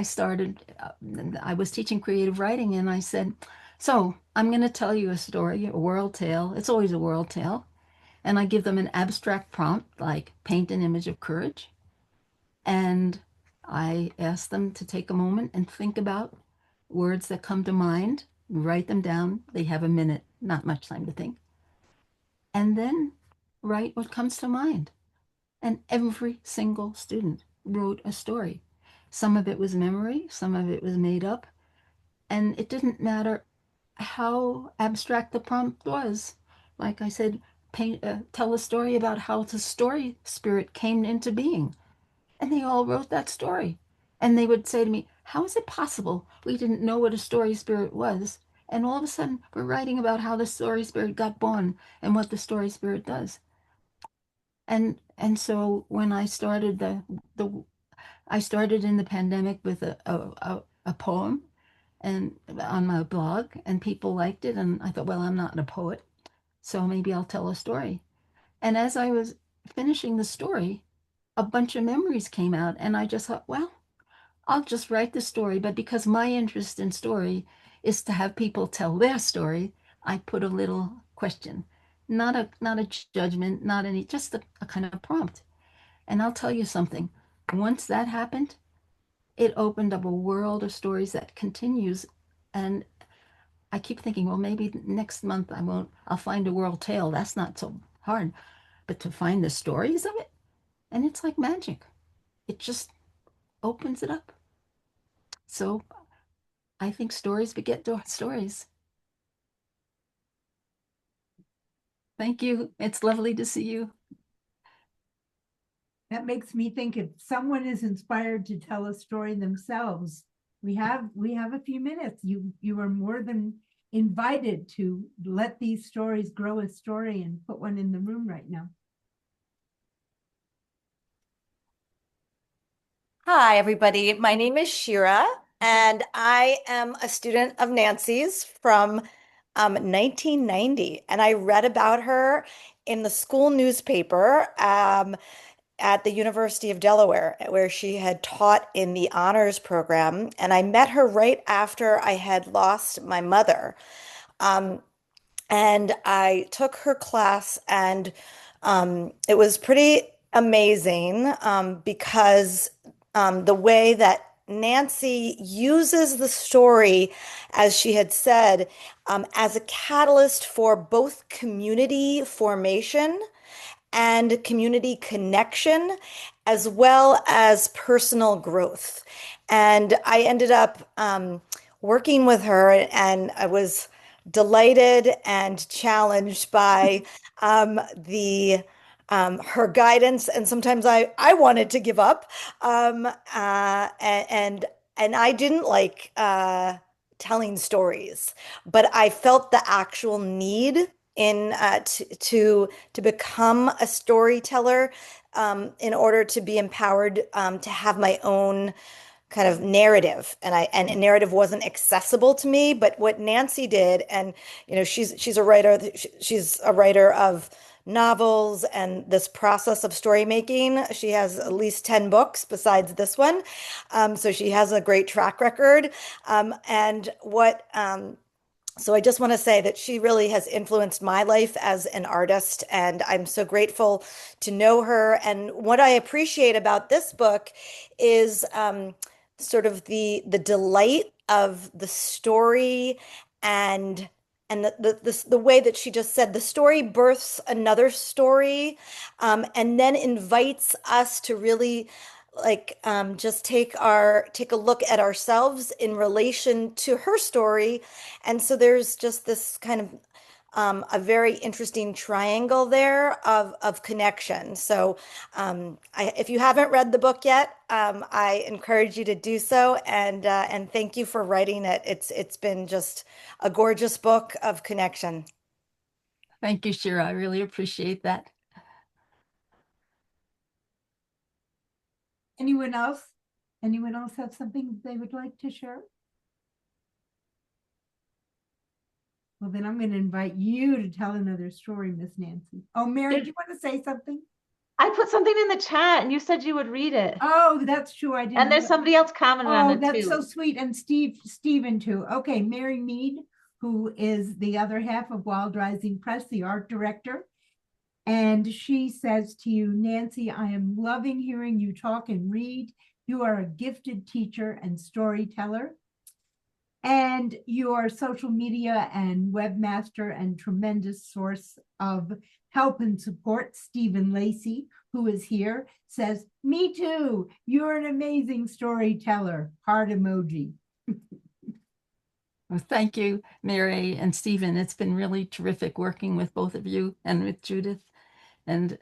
was teaching creative writing, and I said, so I'm going to tell you a story, a world tale. It's always a world tale. And I give them an abstract prompt, like paint an image of courage. And I ask them to take a moment and think about words that come to mind, write them down. They have a minute, not much time to think. And then write what comes to mind. And every single student wrote a story. Some of it was memory, some of it was made up. And it didn't matter how abstract the prompt was. Like I said, tell a story about how the story spirit came into being. And they all wrote that story. And they would say to me, how is it possible we didn't know what a story spirit was? And all of a sudden, we're writing about how the story spirit got born and what the story spirit does. And so when I started I started in the pandemic with a poem and on my blog, and people liked it. And I thought, well, I'm not a poet, so maybe I'll tell a story. And as I was finishing the story, a bunch of memories came out, and I just thought, well, I'll just write the story. But because my interest in story is to have people tell their story, I put a little question, not a judgment, not any, just a kind of prompt. And I'll tell you something. Once that happened, it opened up a world of stories that continues. And I keep thinking, well, maybe next month I'll find a world tale. That's not so hard. But to find the stories of it, and it's like magic. It just opens it up. So I think stories beget stories. Thank you. It's lovely to see you. That makes me think if someone is inspired to tell a story themselves, we have a few minutes. You are more than invited to let these stories grow a story and put one in the room right now. Hi, everybody. My name is Shira, and I am a student of Nancy's from 1990. And I read about her in the school newspaper at the University of Delaware, where she had taught in the honors program. And I met her right after I had lost my mother. Um, and I took her class, and it was pretty amazing because the way that Nancy uses the story, as she had said, as a catalyst for both community formation and community connection, as well as personal growth. And I ended up working with her, and I was delighted and challenged by the her guidance, and sometimes I wanted to give up, and I didn't like telling stories, but I felt the actual need in to become a storyteller in order to be empowered to have my own kind of narrative, and narrative wasn't accessible to me. But what Nancy did, and she's a writer, she's a writer of novels and this process of story making. She has at least 10 books besides this one, so she has a great track record. And what So I just want to say that she really has influenced my life as an artist, and I'm so grateful to know her. And what I appreciate about this book is sort of the delight of the story, and the way that she just said the story births another story, and then invites us to really just take a look at ourselves in relation to her story. And so there's just this kind of a very interesting triangle there of connection. So if you haven't read the book yet, I encourage you to do so, and thank you for writing it. It's been just a gorgeous book of connection. Thank you, Shira. I really appreciate that. Anyone else? Anyone else have something they would like to share? Well, then I'm going to invite you to tell another story, Miss Nancy. Oh, Mary, do you want to say something? I put something in the chat and you said you would read it. Oh, that's true. I didn't. And there's somebody else commented on it too. Oh, that's so sweet. And Stephen too. Okay, Mary Mead, who is the other half of Wild Rising Press, the art director. And she says to you, Nancy, I am loving hearing you talk and read. You are a gifted teacher and storyteller. And you are social media and webmaster and tremendous source of help and support. Stephen Lacey, who is here, says, me too. You're an amazing storyteller. Heart emoji. Well, thank you, Mary and Stephen. It's been really terrific working with both of you and with Judith. And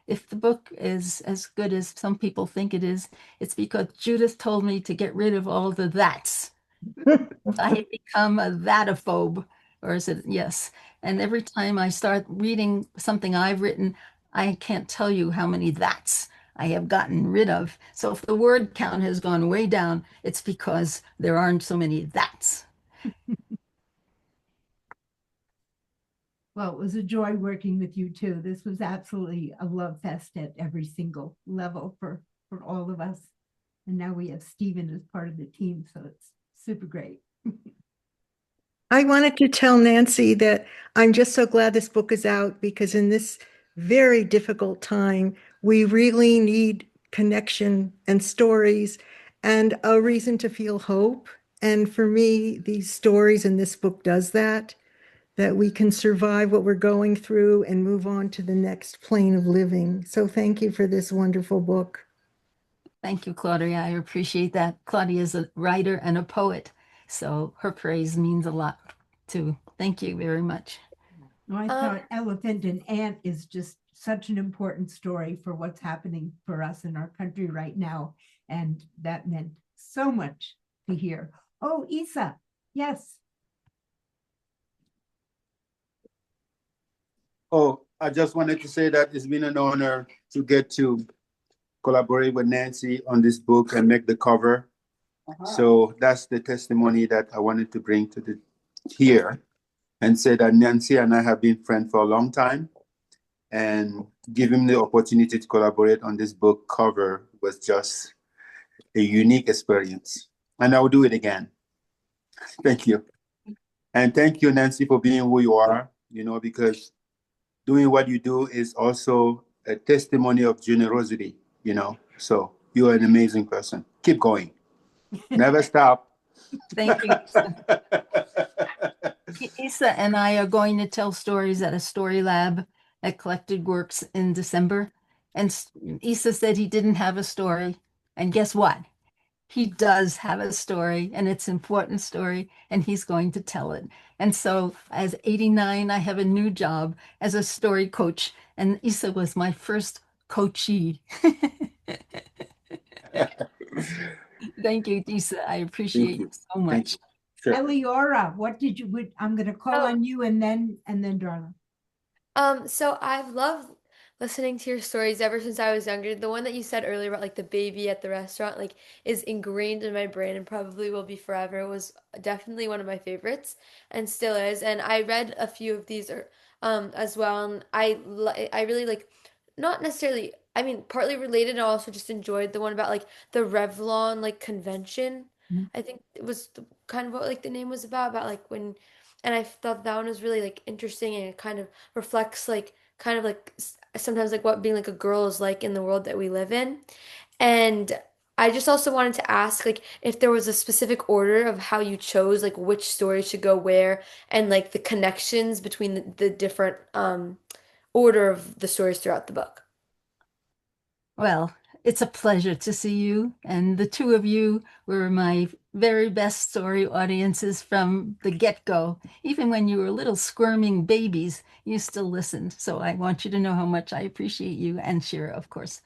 if the book is as good as some people think it is, it's because Judith told me to get rid of all the that's. I have become a thatophobe, or is it? Yes. And every time I start reading something I've written, I can't tell you how many that's I have gotten rid of. So if the word count has gone way down, it's because there aren't so many that's. Well, it was a joy working with you too. This was absolutely a love fest at every single level for all of us. And now we have Stephen as part of the team, so it's super great. I wanted to tell Nancy that I'm just so glad this book is out, because in this very difficult time, we really need connection and stories and a reason to feel hope. And for me, these stories in this book does that, that we can survive what we're going through and move on to the next plane of living. So thank you for this wonderful book. Thank you, Claudia. I appreciate that. Claudia is a writer and a poet, so her praise means a lot too. Thank you very much. I thought Elephant and Ant is just such an important story for what's happening for us in our country right now. And that meant so much to hear. Oh, Isa, yes. Oh, I just wanted to say that it's been an honor to get to collaborate with Nancy on this book and make the cover. So that's the testimony that I wanted to bring to the here and say that Nancy and I have been friends for a long time, and giving the opportunity to collaborate on this book cover was just a unique experience. And I will do it again. Thank you. And thank you, Nancy, for being who you are, because doing what you do is also a testimony of generosity, So you're an amazing person. Keep going. Never stop. Thank you. Isa and I are going to tell stories at a story lab at Collected Works in December. And Isa said he didn't have a story. And guess what? He does have a story, and it's an important story, and he's going to tell it. And so as 89, I have a new job as a story coach, and Isa was my first coachee. Thank you, Isa. I appreciate you so much. Sure. Eliora, I'm going to call on you and then Darla. So I've loved listening to your stories ever since I was younger. The one that you said earlier about like the baby at the restaurant, like is ingrained in my brain and probably will be forever. It was definitely one of my favorites and still is. And I read a few of these as well, and I really like, not necessarily, I mean, partly related, and also just enjoyed the one about like the Revlon like convention. I think it was kind of what like the name was about like when, and I thought that one was really like interesting, and it kind of reflects like kind of like sometimes like what being like a girl is like in the world that we live in. And I just also wanted to ask like if there was a specific order of how you chose like which story should go where, and like the connections between the different order of the stories throughout the book. Well, it's a pleasure to see you. And the two of you were my very best story audiences from the get-go. Even when you were little squirming babies, you still listened. So I want you to know how much I appreciate you, and Shira, of course.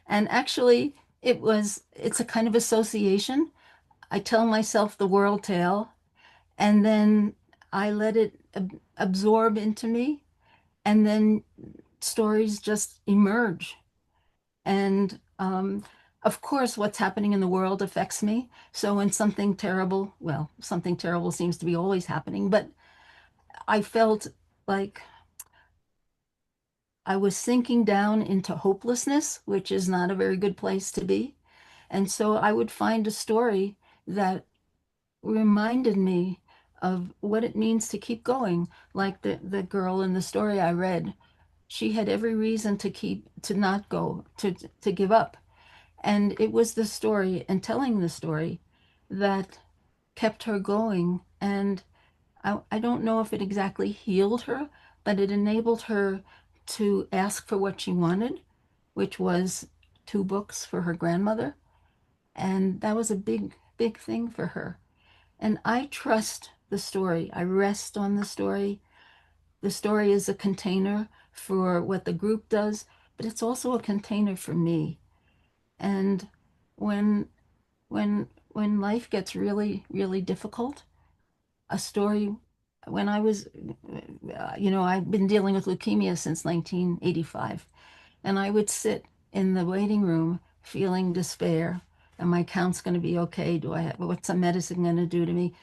And actually, it's a kind of association. I tell myself the world tale, and then I let it absorb into me, and then stories just emerge. And of course, what's happening in the world affects me. So when something terrible seems to be always happening, but I felt like I was sinking down into hopelessness, which is not a very good place to be. And so I would find a story that reminded me of what it means to keep going. Like the girl in the story I read, she had every reason to not go, to give up. And it was the story and telling the story that kept her going. And I don't know if it exactly healed her, but it enabled her to ask for what she wanted, which was 2 books for her grandmother. And that was a big, big thing for her. And I trust the story. I rest on the story. The story is a container for what the group does, but it's also a container for me. And when life gets really, really difficult, a story, when I was, I've been dealing with leukemia since 1985, and I would sit in the waiting room feeling despair. Am my count's going to be okay? What's some medicine going to do to me?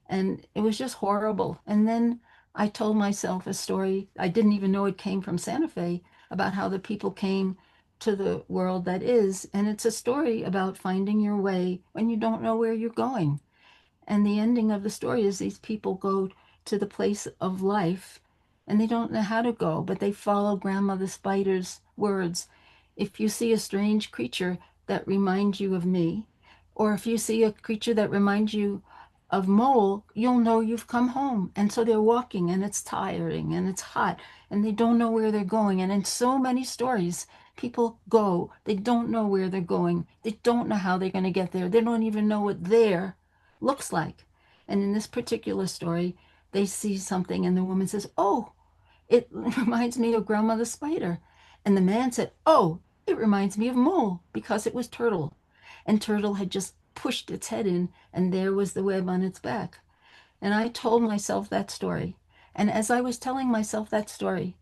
And it was just horrible. And then I told myself a story. I didn't even know it came from Santa Fe, about how the people came to the world that is. And it's a story about finding your way when you don't know where you're going. And the ending of the story is these people go to the place of life and they don't know how to go, but they follow Grandmother Spider's words. If you see a strange creature that reminds you of me, or if you see a creature that reminds you of Mole, you'll know you've come home. And so they're walking and it's tiring and it's hot and they don't know where they're going. And in so many stories, people go, they don't know where they're going. They don't know how they're going to get there. They don't even know what there looks like. And in this particular story, they see something and the woman says, "Oh, it reminds me of Grandmother Spider." And the man said, "Oh, it reminds me of Mole because it was Turtle." And Turtle had just pushed its head in, and there was the web on its back. And I told myself that story. And as I was telling myself that story,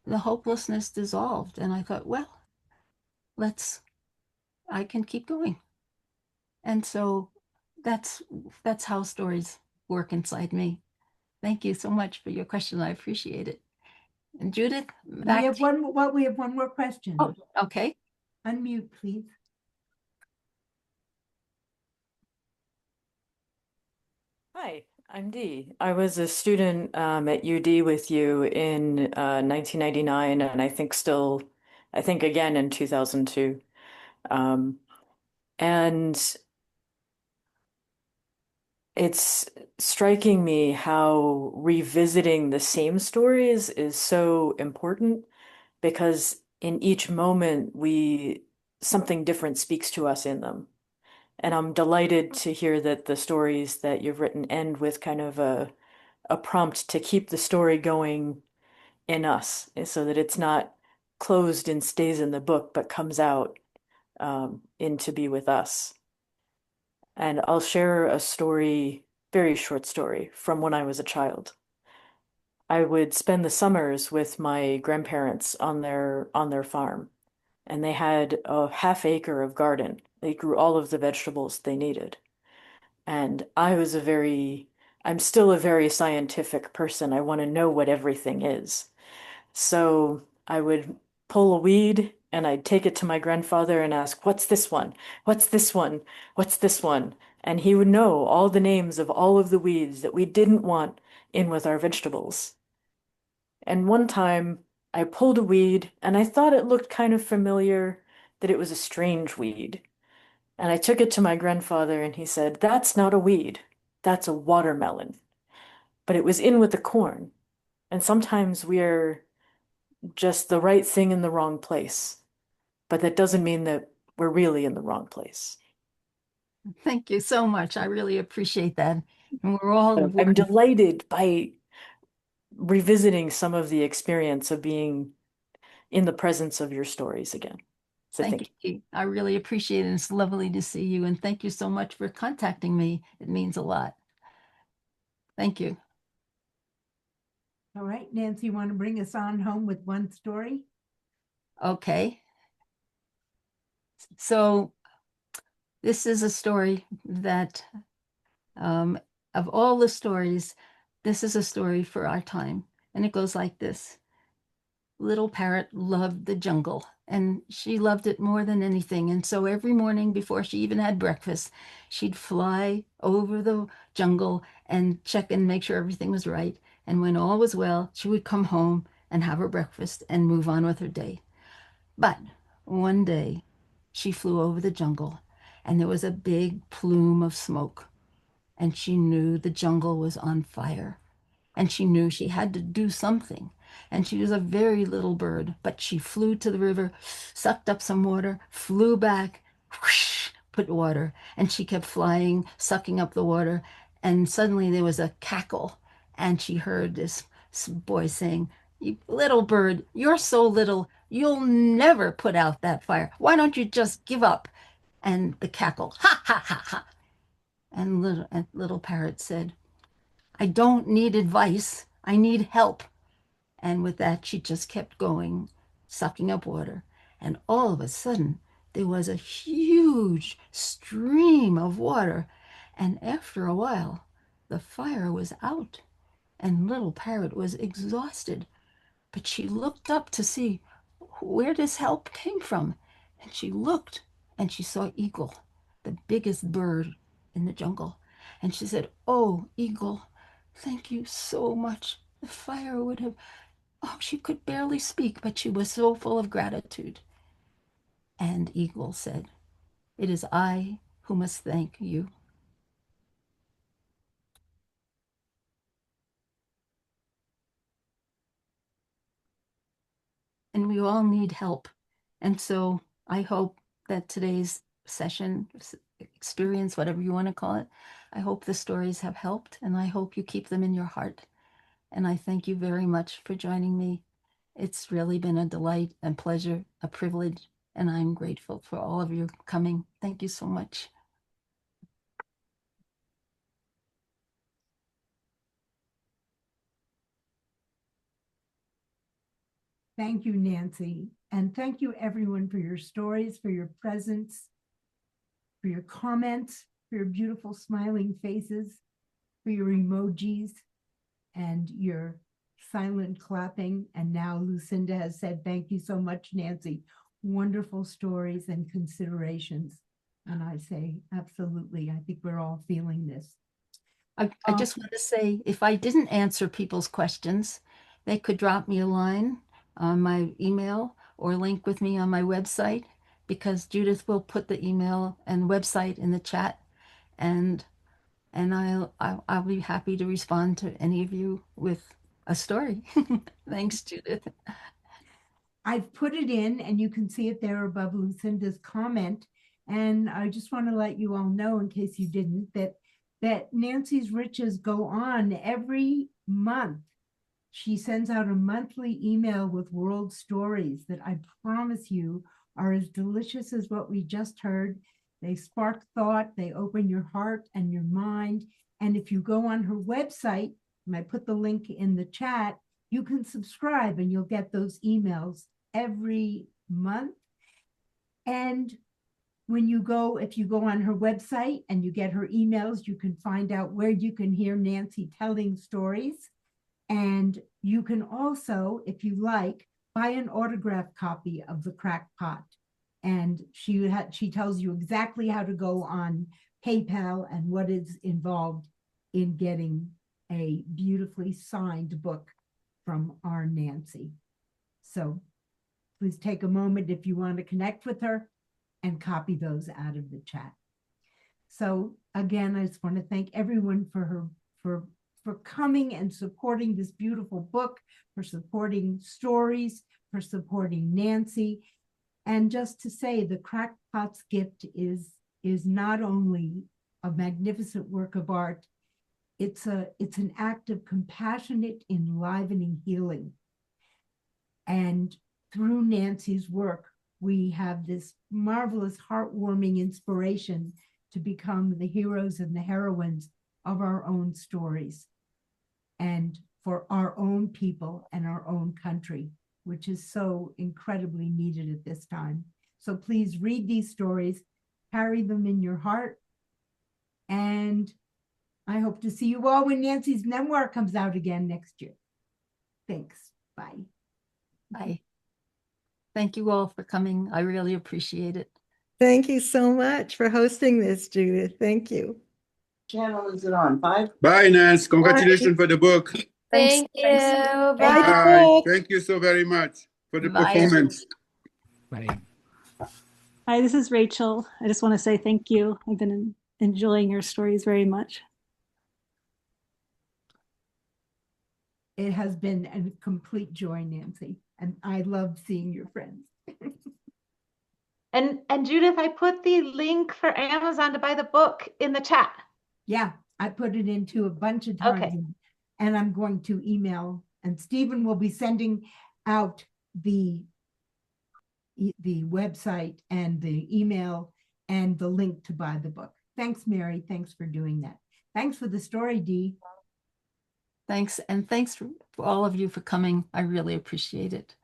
the hopelessness dissolved. And I thought, well, I can keep going. And so that's that's how stories work inside me. Thank you so much for your question. I appreciate it. And Judith, We back have to you. we have one more question. Oh, okay. Unmute, please. Hi, I'm Dee. I was a student at UD with you in 1999, and I think again in 2002. Um, and it's striking me how revisiting the same stories is so important because in each moment something different speaks to us in them. And I'm delighted to hear that the stories that you've written end with kind of a prompt to keep the story going in us so that it's not closed and stays in the book, but comes out in To Be With Us. And I'll share a story, very short story, from when I was a child. I would spend the summers with my grandparents on their farm, and they had a half acre of garden. They grew all of the vegetables they needed. And I'm still a very scientific person. I want to know what everything is. So I would pull a weed and I'd take it to my grandfather and ask, "What's this one? What's this one? What's this one?" And he would know all the names of all of the weeds that we didn't want in with our vegetables. And one time I pulled a weed and I thought it looked kind of familiar, that it was a strange weed. And I took it to my grandfather and he said, "That's not a weed, that's a watermelon." But it was in with the corn. And sometimes we're just the right thing in the wrong place. But that doesn't mean that we're really in the wrong place. Thank you so much. I really appreciate that. And we're all I'm working. delighted by revisiting some of the experience of being in the presence of your stories again. So Thank you. I really appreciate it. It's lovely to see you. And thank you so much for contacting me. It means a lot. Thank you. All right, Nancy, you want to bring us on home with one story? Okay. So this is a story that, of all the stories, this is a story for our time. And it goes like this. Little Parrot loved the jungle, and she loved it more than anything. And so every morning before she even had breakfast, she'd fly over the jungle and check and make sure everything was right. And when all was well, she would come home and have her breakfast and move on with her day. But one day, she flew over the jungle, and there was a big plume of smoke, and she knew the jungle was on fire. And she knew she had to do something. And she was a very little bird, but she flew to the river, sucked up some water, flew back, whoosh, put water, and she kept flying, sucking up the water. And suddenly there was a cackle, and she heard this boy saying, "You little bird, you're so little, you'll never put out that fire. Why don't you just give up?" And the cackle, "Ha ha ha ha." And little parrot said, "I don't need advice. I need help." And with that, she just kept going, sucking up water. And all of a sudden, there was a huge stream of water. And after a while, the fire was out, and little Parrot was exhausted. But she looked up to see where this help came from. And she looked, and she saw Eagle, the biggest bird in the jungle. And she said, "Oh, Eagle, thank you so much. The fire would have..." Oh, she could barely speak, but she was so full of gratitude. And Eagle said, "It is I who must thank you." and we all need help. And so I hope that today's session, experience, whatever you want to call it, I hope the stories have helped, and I hope you keep them in your heart. And I thank you very much for joining me. It's really been a delight and pleasure, a privilege, and I'm grateful for all of you coming. Thank you so much. Thank you, Nancy. And thank you, everyone, for your stories, for your presence, for your comments, for your beautiful smiling faces, for your emojis, and your silent clapping. And now Lucinda has said, thank you so much, Nancy. Wonderful stories and considerations. And I say, absolutely. I think we're all feeling this. I just want to say, if I didn't answer people's questions, they could drop me a line on my email or link with me on my website, because Judith will put the email and website in the chat, and I'll be happy to respond to any of you with a story. Thanks, Judith. I've put it in, and you can see it there above Lucinda's comment. And I just want to let you all know, in case you didn't, that Nancy's Riches go on every month. She sends out a monthly email with world stories that I promise you are as delicious as what we just heard. They spark thought, they open your heart and your mind. And if you go on her website, and I put the link in the chat, you can subscribe and you'll get those emails every month. And when you go, if you go on her website and you get her emails, you can find out where you can hear Nancy telling stories. And you can also, if you like, buy an autographed copy of The Cracked Pot. And she tells you exactly how to go on PayPal and what is involved in getting a beautifully signed book from our Nancy. So please take a moment if you want to connect with her and copy those out of the chat. So again, I just want to thank everyone for coming and supporting this beautiful book, for supporting stories, for supporting Nancy. And just to say, The Cracked Pot's gift is not only a magnificent work of art, it's an act of compassionate, enlivening healing. And through Nancy's work, we have this marvelous, heartwarming inspiration to become the heroes and the heroines of our own stories, and for our own people and our own country, which is so incredibly needed at this time. So please read these stories, carry them in your heart, and I hope to see you all when Nancy's memoir comes out again next year. Thanks. Bye. Bye. Thank you all for coming. I really appreciate it. Thank you so much for hosting this, Judith. Thank you. Channel is it on? 5? Bye, Nance. Congratulations for the book. Thank you. Bye. Bye. Thank you so very much for the Bye. performance. Bye. Hi, this is Rachel. I just want to say thank you. I've been enjoying your stories very much. It has been a complete joy, Nancy, and I love seeing your friends. And Judith, I put the link for Amazon to buy the book in the chat. Yeah, I put it into a bunch of times. Okay. And I'm going to email, and Stephen will be sending out the website and the email and the link to buy the book. Thanks, Mary. Thanks for doing that. Thanks for the story, Dee. Thanks. And thanks for all of you for coming. I really appreciate it.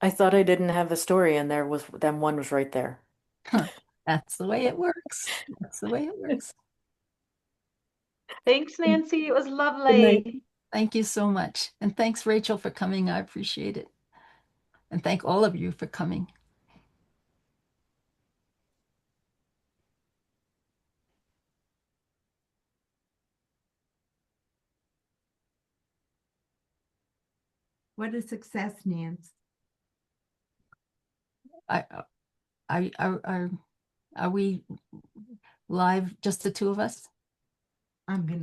I thought I didn't have a story, and then one was right there. That's the way it works. That's the way it works. Thanks, Nancy. It was Good lovely. night. Thank you so much. And thanks, Rachel, for coming. I appreciate it. And thank all of you for coming. What a success, Nance. Are we live, just the two of us? I'm going to